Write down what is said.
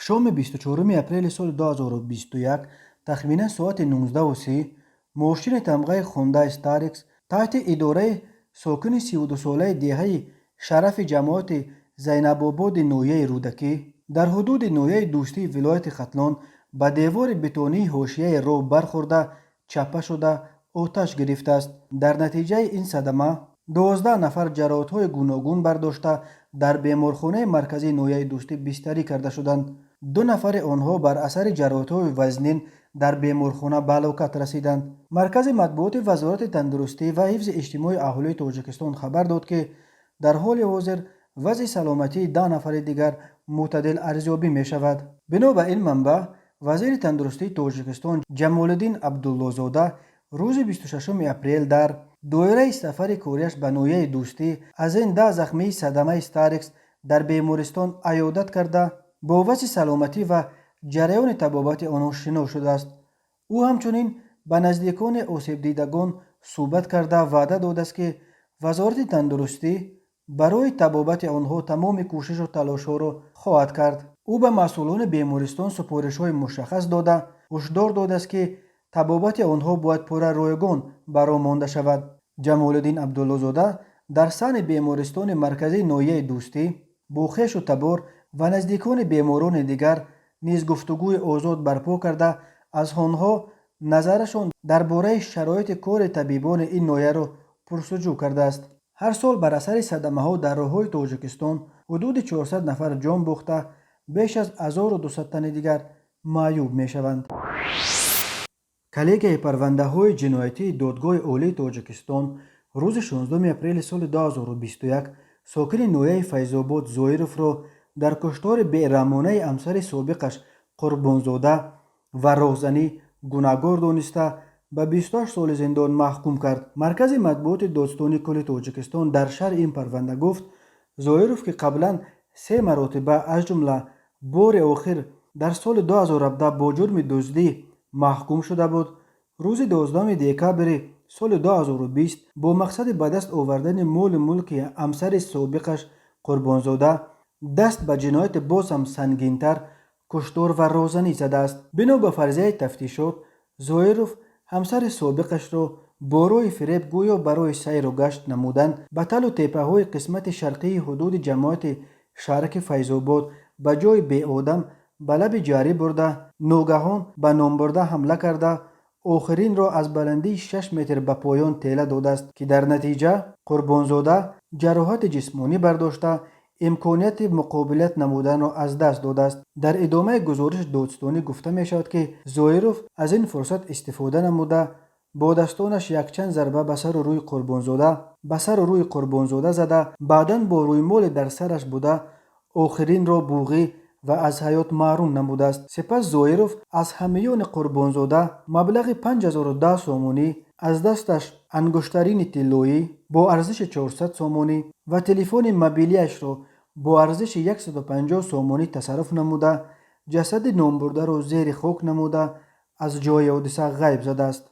شام 24 اپریل سال 2021 تخمینا ساعت 19:30 ماشین تمغه خونده استارکس تحت اداره ساکن 32 ساله دهه شرف جماعت زینب آباد نویه رودکی در حدود نویه دوستی ولایت ختلان به دیوار بتونی حاشیه راه برخورده چپه شده آتش گرفته است. در نتیجه این صدمه 12 نفر جراحت‌های گوناگون برداشته در بیمارخانه مرکزی نویه دوستی بستری کرده شدند. 2 نفر آنها بر اثر جراحت‌های وزنین در بیمارخانه به هلاکت رسیدند. مرکز مطبوعات وزارت تندرستی و حفظ اجتماعی اهالی تاجیکستان خبر داد که در حال حاضر وضع سلامتی 10 نفر دیگر معتدل ارزیابی می شود. بنا به این منبع وزیر تندرستی تاجیکستان جمالالدین عبدالله‌زاده روز 26 اپریل در دایره سفر کاریش به نویه دوستی از این 10 زخمی صدمه استارکس در بیمارستان عیادت کرده با وضع سلامتی و جریان طبابت آنها شنا شده است. او همچنین به نزدیکان آسیب دیدگان صحبت کرده وعده داده است که وزارت تندرستی برای طبابت آنها تمام کوشش و تلاش‌ها را خواهد کرد. او به مسئولان بیمارستان سفارش‌های مشخص داده هشدار داده است که طبابت آنها باید پوره رایگان برآمانده شود. جمالالدین عبدالله‌زاده در سن بیمارستان مرکزی نویه دوستی با خویش و تبار و نزدیکان بیماران دیگر نیز گفتگوی آزاد برپا کرده از آنها نظرشان درباره شرایط کار طبیبان این نویه را پرسجو کرده است. هر سال بر اثر صدمه ها در راه‌های تاجیکستان حدود 400 نفر جان باخته بیش از 1200 تن دیگر معیوب می شوند. کلیه پرونده های جنایتی دادگاه عالی تاجیکستان روز 16 اپریل سال 2021 ساکن نویه فیض‌آباد زویروف را در کشتار بی‌رحمانه همسر سابقش قربانزاده و راهزنی گناهکار دانسته به 28 سال زندان محکوم کرد. مرکز مطبوعات دادستانی کل تاجیکستان در شرح این پرونده گفت زویروف که قبلا 3 مرتبه از جمله بار آخر در سال 2017 با جرم دزدی محکوم شده بود، روز 12 دکبر سال 2020 با مقصد به دست آوردن مال ملک همسر سابقش قربانزاده دست به جنایت باز هم سنگین‌تر کشتار و راهزنی زده است. بنا به فرضیه تفتیشات زویروف همسر سابقش را برای فریب گویا برای سیر و گشت نمودن به تل و تپه های قسمت شرقی حدود جماعت شهرک فیض‌آباد به جای بی آدم به لب جاری برده ناگهان به نام برده حمله کرده آخرین را از بلندی 6 متر به پایان تیله داده است که در نتیجه قربانزاده جراحت جسمانی برداشته امکانیت مقابلت نمودن را از دست داده است. در ادامه گزارش دادستانی گفته می شود که زویروف از این فرصت استفاده نموده با دستانش یک چند ضربه به سر و روی قربانزاده زده بعداً با روی مال در سرش بوده آخرین را بوغی و از حیات محروم نموده است. سپس زویروف از همیان قربانزاده مبلغ 5010 سومونی از دستش انگشترین طلایی با ارزش 400 سومونی و تلفن موبیلیش را با ارزش 150 سومونی تصرف نموده جسد نامبرده را زیر خاک نموده از جای حادثه غیب زده است.